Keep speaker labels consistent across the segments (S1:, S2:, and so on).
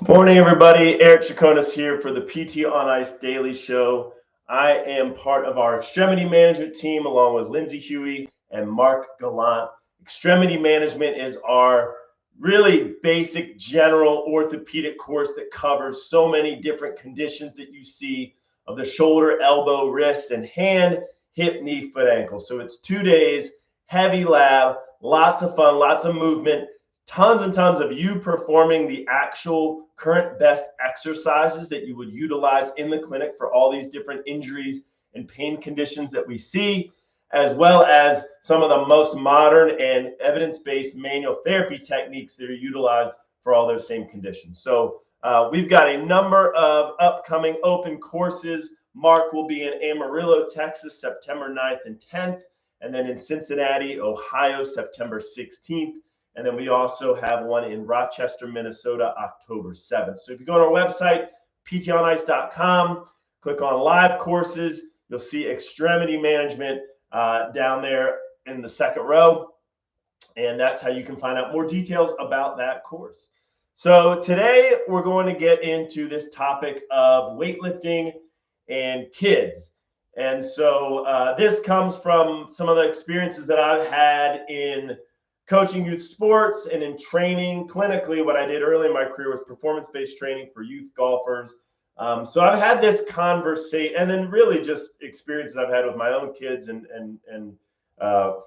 S1: Morning, everybody. Eric Chaconis here for the PT on Ice Daily Show. I am part of our extremity management team along with Lindsay Huey and Mark Gallant. Extremity management is our really basic general orthopedic course that covers so many different conditions that you see of the shoulder, elbow, wrist, and hand, hip, knee, foot, ankle. So it's 2 days, heavy lab, lots of fun, lots of movement, tons and tons of you performing the actual current best exercises that you would utilize in the clinic for all these different injuries and pain conditions that we see, as well as some of the most modern and evidence-based manual therapy techniques that are utilized for all those same conditions. So we've got a number of upcoming open courses. Mark will be in Amarillo, Texas, September 9th and 10th, and then in Cincinnati, Ohio, September 16th. And then we also have one in Rochester, Minnesota, October 7th. So if you go on our website, ptonice.com, click on live courses, you'll see extremity management down there in the second row. And that's how you can find out more details about that course. So today we're going to get into this topic of weightlifting and kids. And so this comes from some of the experiences that I've had in coaching youth sports and in training clinically. What I did early in my career was performance-based training for youth golfers. So I've had this conversation, and then really just experiences I've had with my own kids and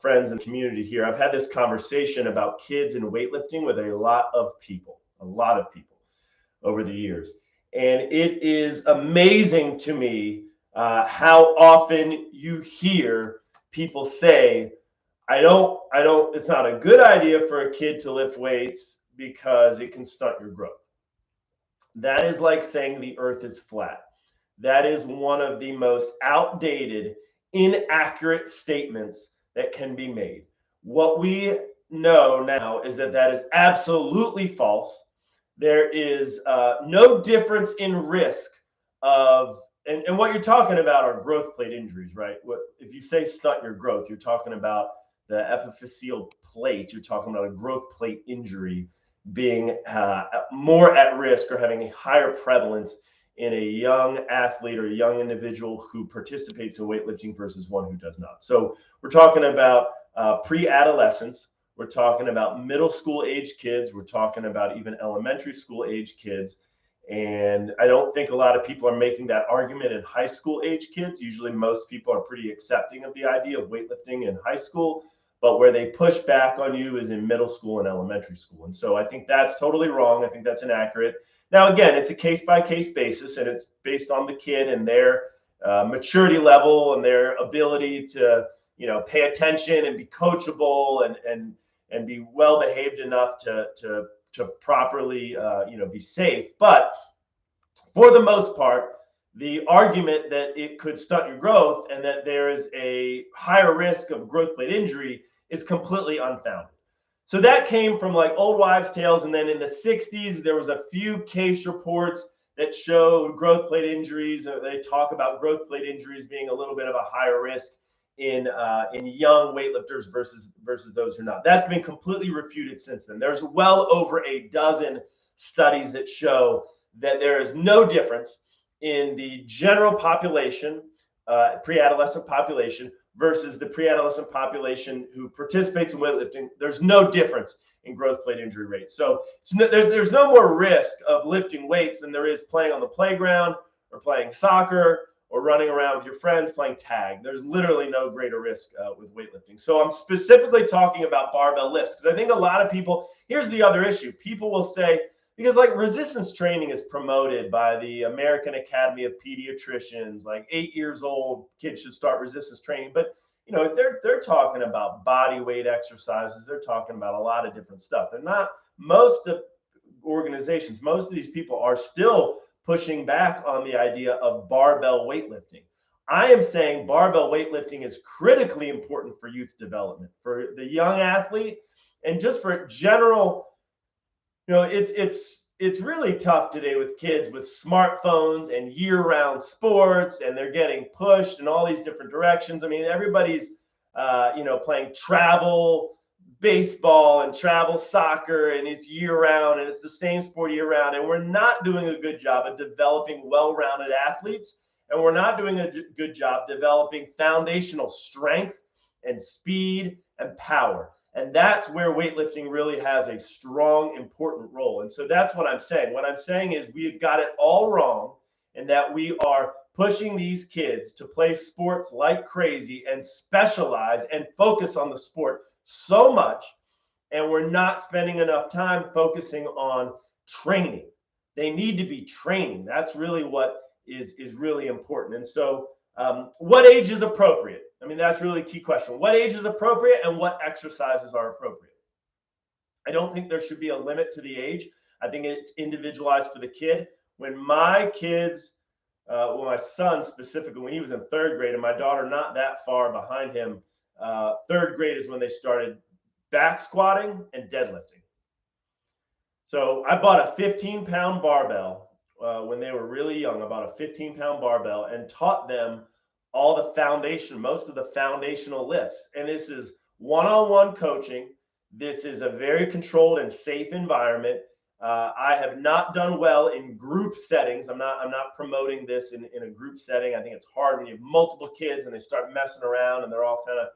S1: friends and community here. I've had this conversation about kids and weightlifting with a lot of people over the years. And it is amazing to me how often you hear people say, it's not a good idea for a kid to lift weights because it can stunt your growth. That is like saying the earth is flat. That is one of the most outdated, inaccurate statements that can be made. What we know now is that that is absolutely false. There is no difference in risk of, and what you're talking about are growth plate injuries, right? If you say stunt your growth, you're talking about the epiphyseal plate. You're talking about a growth plate injury being more at risk or having a higher prevalence in a young athlete or a young individual who participates in weightlifting versus one who does not. So we're talking about pre-adolescents. We're talking about middle school age kids. We're talking about even elementary school age kids. And I don't think a lot of people are making that argument in high school age kids. Usually most people are pretty accepting of the idea of weightlifting in high school, but where they push back on you is in middle school and elementary school. And so I think that's totally wrong. I think that's inaccurate. Now, again, it's a case-by-case basis, and it's based on the kid and their maturity level and their ability to, pay attention and be coachable and be well-behaved enough to properly, be safe. But for the most part, the argument that it could stunt your growth and that there is a higher risk of growth plate injury is completely unfounded. So that came from like old wives' tales. And then in the 60s, there was a few case reports that showed growth plate injuries. They talk about growth plate injuries being a little bit of a higher risk in young weightlifters versus those who are not. That's been completely refuted since then. There's well over a dozen studies that show that there is no difference in the general population, pre-adolescent population, versus the pre-adolescent population who participates in weightlifting. There's no difference in growth plate injury rates. So there's no more risk of lifting weights than there is playing on the playground or playing soccer or running around with your friends playing tag. There's literally no greater risk with weightlifting. So I'm specifically talking about barbell lifts because I think a lot of people, here's the other issue. People will say, because like resistance training is promoted by the American Academy of Pediatricians, like 8 years old kids should start resistance training. But they're talking about body weight exercises. They're talking about a lot of different stuff. They're not, most of organizations, most of these people are still pushing back on the idea of barbell weightlifting. I am saying barbell weightlifting is critically important for youth development, for the young athlete, and just for general. It's really tough today with kids with smartphones and year-round sports, and they're getting pushed in all these different directions. I mean, everybody's, playing travel baseball and travel soccer, and it's year round, and it's the same sport year round, and we're not doing a good job of developing well-rounded athletes, and we're not doing a good job developing foundational strength and speed and power. And that's where weightlifting really has a strong, important role. And so that's what I'm saying. What I'm saying is we've got it all wrong, in that we are pushing these kids to play sports like crazy and specialize and focus on the sport so much, and we're not spending enough time focusing on training. They need to be training. That's really what is really important. And so what age is appropriate? I mean, that's really a key question. What age is appropriate, and what exercises are appropriate? I don't think there should be a limit to the age. I think it's individualized for the kid. When my kids, well, my son specifically, when he was in third grade, and my daughter not that far behind him, third grade is when they started back squatting and deadlifting. So I bought a 15-pound barbell when they were really young. I bought a 15-pound barbell and taught them all the foundation, most of the foundational lifts. And this is one-on-one coaching. This is a very controlled and safe environment. I have not done well in group settings. I'm not promoting this in a group setting. I think it's hard when you have multiple kids and they start messing around and they're all kind of,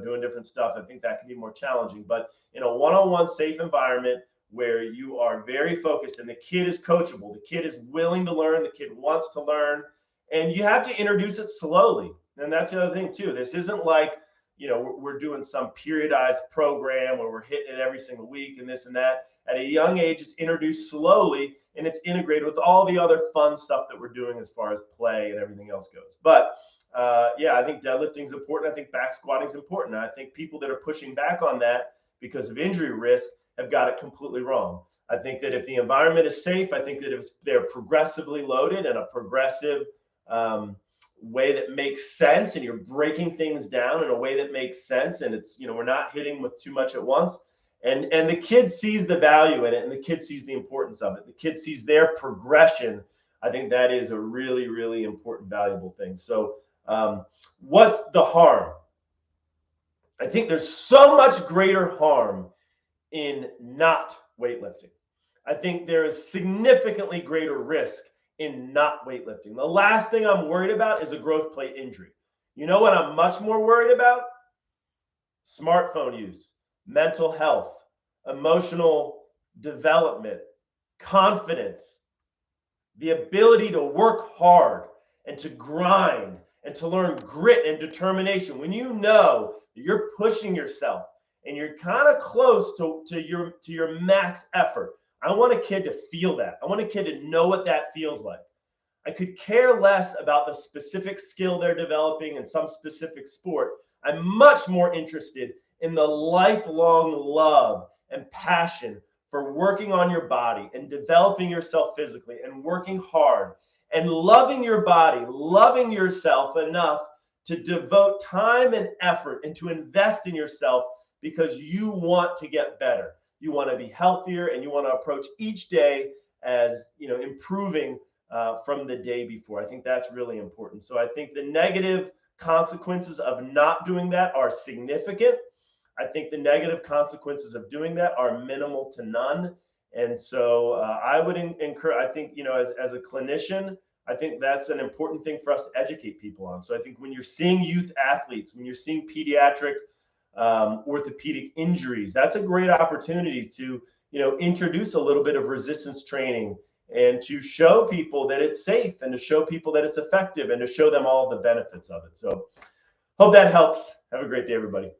S1: doing different stuff. I think that can be more challenging. But in a one-on-one safe environment where you are very focused and the kid is coachable, the kid is willing to learn, the kid wants to learn, and you have to introduce it slowly. And that's the other thing too. This isn't like, we're doing some periodized program where we're hitting it every single week and this and that. At a young age, it's introduced slowly, and it's integrated with all the other fun stuff that we're doing as far as play and everything else goes. But yeah, I think deadlifting is important. I think back squatting is important. I think people that are pushing back on that because of injury risk have got it completely wrong. I think that if the environment is safe, I think that if they're progressively loaded and a progressive way that makes sense, and you're breaking things down in a way that makes sense, and it's, we're not hitting with too much at once, and the kid sees the value in it, and the kid sees the importance of it. The kid sees their progression. I think that is a really, really important, valuable thing. So what's the harm? I think there's so much greater harm in not weightlifting. I think there is significantly greater risk in not weightlifting. The last thing I'm worried about is a growth plate injury. You know what I'm much more worried about? Smartphone use, mental health, emotional development, confidence, the ability to work hard and to grind and to learn grit and determination. When you know that you're pushing yourself and you're kind of close to your max effort, I want a kid to feel that. I want a kid to know what that feels like. I could care less about the specific skill they're developing in some specific sport. I'm much more interested in the lifelong love and passion for working on your body and developing yourself physically and working hard and loving your body, loving yourself enough to devote time and effort and to invest in yourself because you want to get better. You want to be healthier, and you want to approach each day as, improving from the day before. I think that's really important. So I think the negative consequences of not doing that are significant. I think the negative consequences of doing that are minimal to none. And so I would encourage, I think, as a clinician, I think that's an important thing for us to educate people on. So I think when you're seeing youth athletes, when you're seeing pediatric orthopedic injuries, that's a great opportunity to, introduce a little bit of resistance training and to show people that it's safe and to show people that it's effective and to show them all the benefits of it. So hope that helps. Have a great day, everybody.